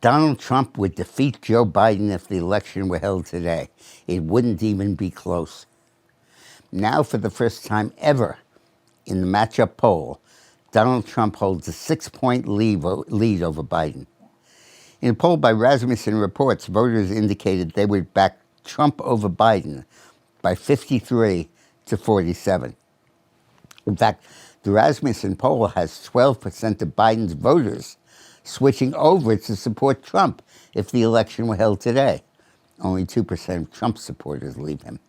Donald Trump would defeat Joe Biden if the election were held today. It wouldn't even be close. Now, for the first time ever in the matchup poll, Donald Trump holds a 6-point lead over Biden. In a poll by Rasmussen Reports, voters indicated they would back Trump over Biden by 53 to 47. In fact, the Rasmussen poll has 12% of Biden's voters switching over to support Trump if the election were held today. Only 2% of Trump supporters leave him.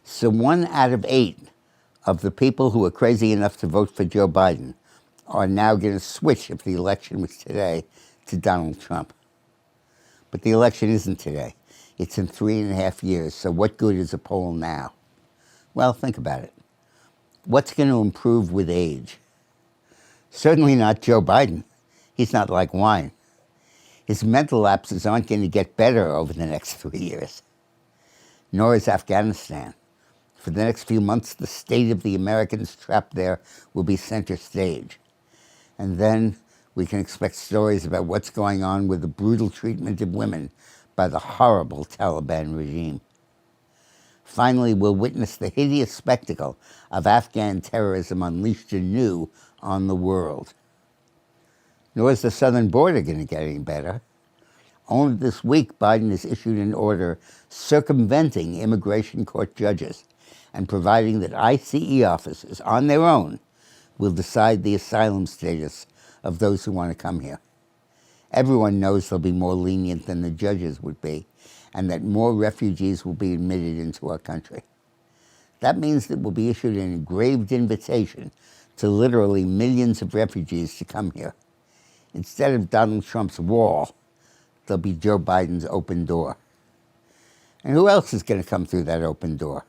So 1 out of 8 of the people who are crazy enough to vote for Joe Biden are now going to switch, if the election was today, to Donald Trump. But the election isn't today. It's in 3.5 years, so what good is a poll now? Well, think about it. What's going to improve with age? Certainly not Joe Biden. He's not like wine. His mental lapses aren't going to get better over the next 3 years. Nor is Afghanistan. For the next few months, the state of the Americans trapped there will be center stage. And then we can expect stories about what's going on with the brutal treatment of women by the horrible Taliban regime. Finally, we'll witness the hideous spectacle of Afghan terrorism unleashed anew on the world. Nor is the southern border going to get any better. Only this week, Biden has issued an order circumventing immigration court judges and providing that ICE officers, on their own, will decide the asylum status of those who want to come here. Everyone knows they'll be more lenient than the judges would be, and that more refugees will be admitted into our country. That means that we'll be issued an engraved invitation to literally millions of refugees to come here. Instead of Donald Trump's wall, there'll be Joe Biden's open door. And who else is going to come through that open door?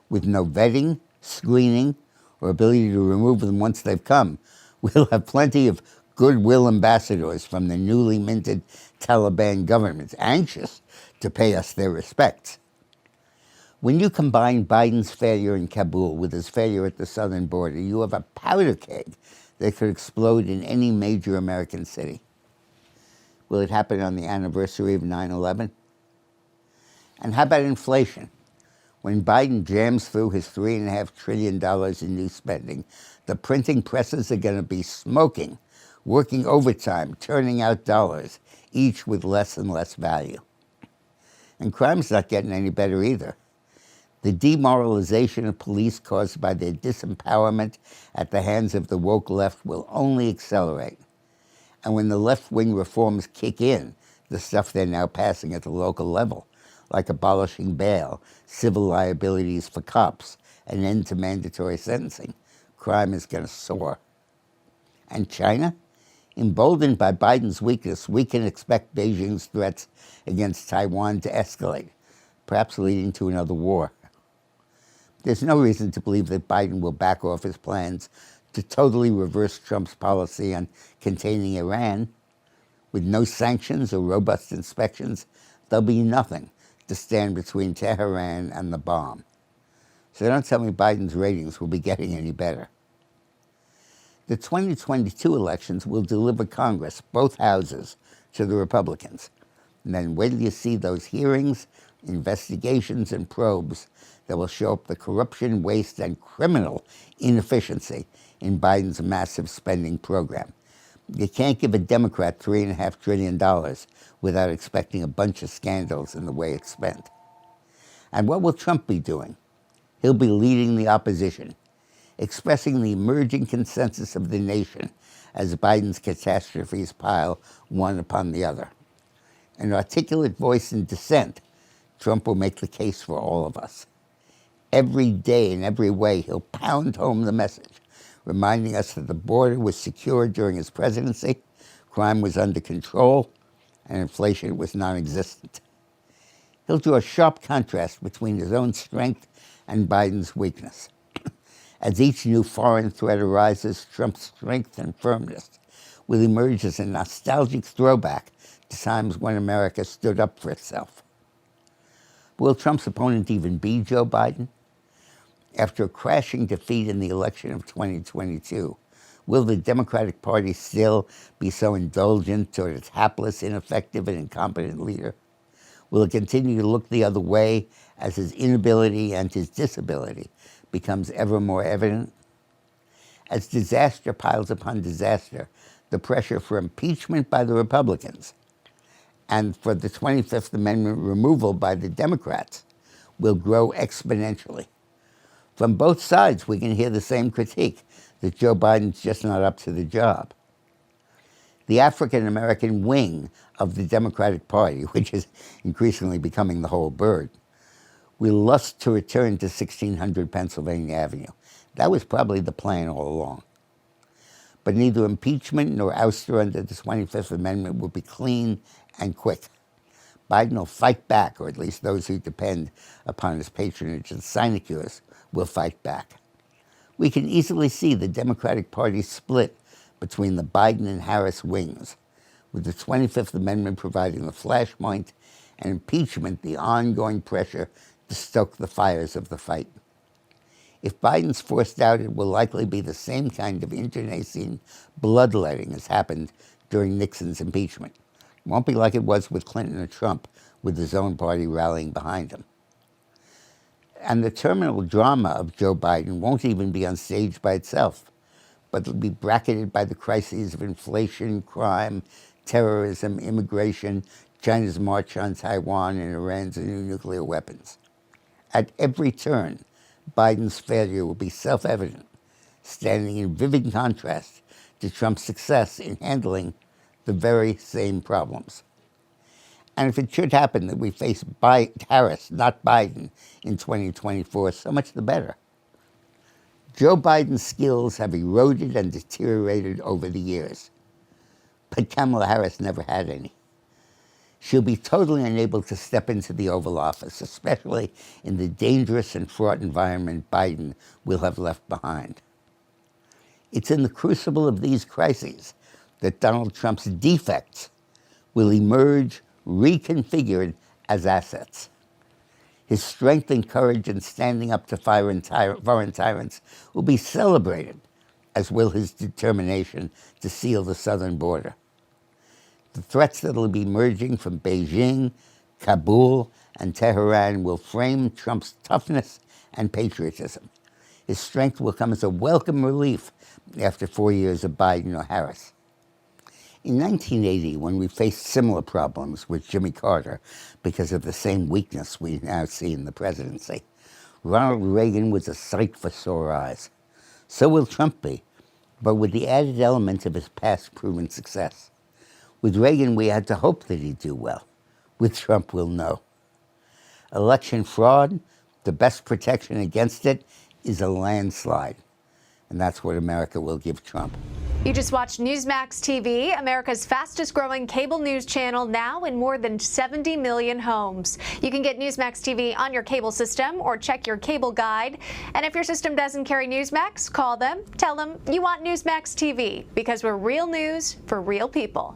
With no vetting, screening, or ability to remove them once they've come, we'll have plenty of goodwill ambassadors from the newly minted Taliban government, anxious to pay us their respects. When you combine Biden's failure in Kabul with his failure at the southern border, you have a powder keg that could explode in any major American city. Will it happen on the anniversary of 9/11? And how about inflation? When Biden jams through his $3.5 trillion in new spending, the printing presses are going to be smoking, working overtime, turning out dollars, each with less and less value. And crime's not getting any better either. The demoralization of police caused by their disempowerment at the hands of the woke left will only accelerate. And when the left-wing reforms kick in, the stuff they're now passing at the local level, like abolishing bail, civil liabilities for cops, an end to mandatory sentencing, crime is going to soar. And China? Emboldened by Biden's weakness, we can expect Beijing's threats against Taiwan to escalate, perhaps leading to another war. There's no reason to believe that Biden will back off his plans to totally reverse Trump's policy on containing Iran. With no sanctions or robust inspections, there'll be nothing to stand between Tehran and the bomb. So don't tell me Biden's ratings will be getting any better. The 2022 elections will deliver Congress, both houses, to the Republicans. And then wait till you see those hearings, investigations, and probes that will show up the corruption, waste, and criminal inefficiency in Biden's massive spending program. You can't give a Democrat $3.5 trillion without expecting a bunch of scandals in the way it's spent. And what will Trump be doing? He'll be leading the opposition, expressing the emerging consensus of the nation as Biden's catastrophes pile one upon the other. An articulate voice in dissent, Trump will make the case for all of us. Every day, in every way, he'll pound home the message, reminding us that the border was secure during his presidency, crime was under control, and inflation was non-existent. He'll draw a sharp contrast between his own strength and Biden's weakness. As each new foreign threat arises, Trump's strength and firmness will emerge as a nostalgic throwback to times when America stood up for itself. Will Trump's opponent even be Joe Biden? After a crashing defeat in the election of 2022, Will the Democratic Party still be so indulgent toward its hapless, ineffective, and incompetent leader? Will it continue to look the other way as his inability and his disability becomes ever more evident? As disaster piles upon disaster, the pressure for impeachment by the Republicans and for the 25th Amendment removal by the Democrats will grow exponentially. From both sides, we can hear the same critique, that Joe Biden's just not up to the job. The African-American wing of the Democratic Party, which is increasingly becoming the whole bird, will lust to return to 1600 Pennsylvania Avenue. That was probably the plan all along. But neither impeachment nor ouster under the 25th Amendment will be clean and quick. Biden will fight back, or at least those who depend upon his patronage and sinecures will fight back. We can easily see the Democratic Party split between the Biden and Harris wings, with the 25th Amendment providing the flashpoint and impeachment the ongoing pressure to stoke the fires of the fight. If Biden's forced out, it will likely be the same kind of internecine bloodletting as happened during Nixon's impeachment. It won't be like it was with Clinton or Trump, with his own party rallying behind him. And the terminal drama of Joe Biden won't even be unstaged by itself, but it'll be bracketed by the crises of inflation, crime, terrorism, immigration, China's march on Taiwan, and Iran's new nuclear weapons. At every turn, Biden's failure will be self-evident, standing in vivid contrast to Trump's success in handling the very same problems. And if it should happen that we face Harris, not Biden, in 2024, so much the better. Joe Biden's skills have eroded and deteriorated over the years, but Kamala Harris never had any. She'll be totally unable to step into the Oval Office, especially in the dangerous and fraught environment Biden will have left behind. It's in the crucible of these crises that Donald Trump's defects will emerge reconfigured as assets. His strength and courage in standing up to foreign tyrants will be celebrated, as will his determination to seal the southern border. The threats that will be emerging from Beijing, Kabul, and Tehran will frame Trump's toughness and patriotism. His strength will come as a welcome relief after 4 years of Biden or Harris. In 1980, when we faced similar problems with Jimmy Carter because of the same weakness we now see in the presidency, Ronald Reagan was a sight for sore eyes. So will Trump be, but with the added element of his past proven success. With Reagan, we had to hope that he'd do well. With Trump, we'll know. Election fraud, the best protection against it is a landslide. And that's what America will give Trump. You just watched Newsmax TV, America's fastest growing cable news channel, now in more than 70 million homes. You can get Newsmax TV on your cable system or check your cable guide. And if your system doesn't carry Newsmax, call them, tell them you want Newsmax TV, because we're real news for real people.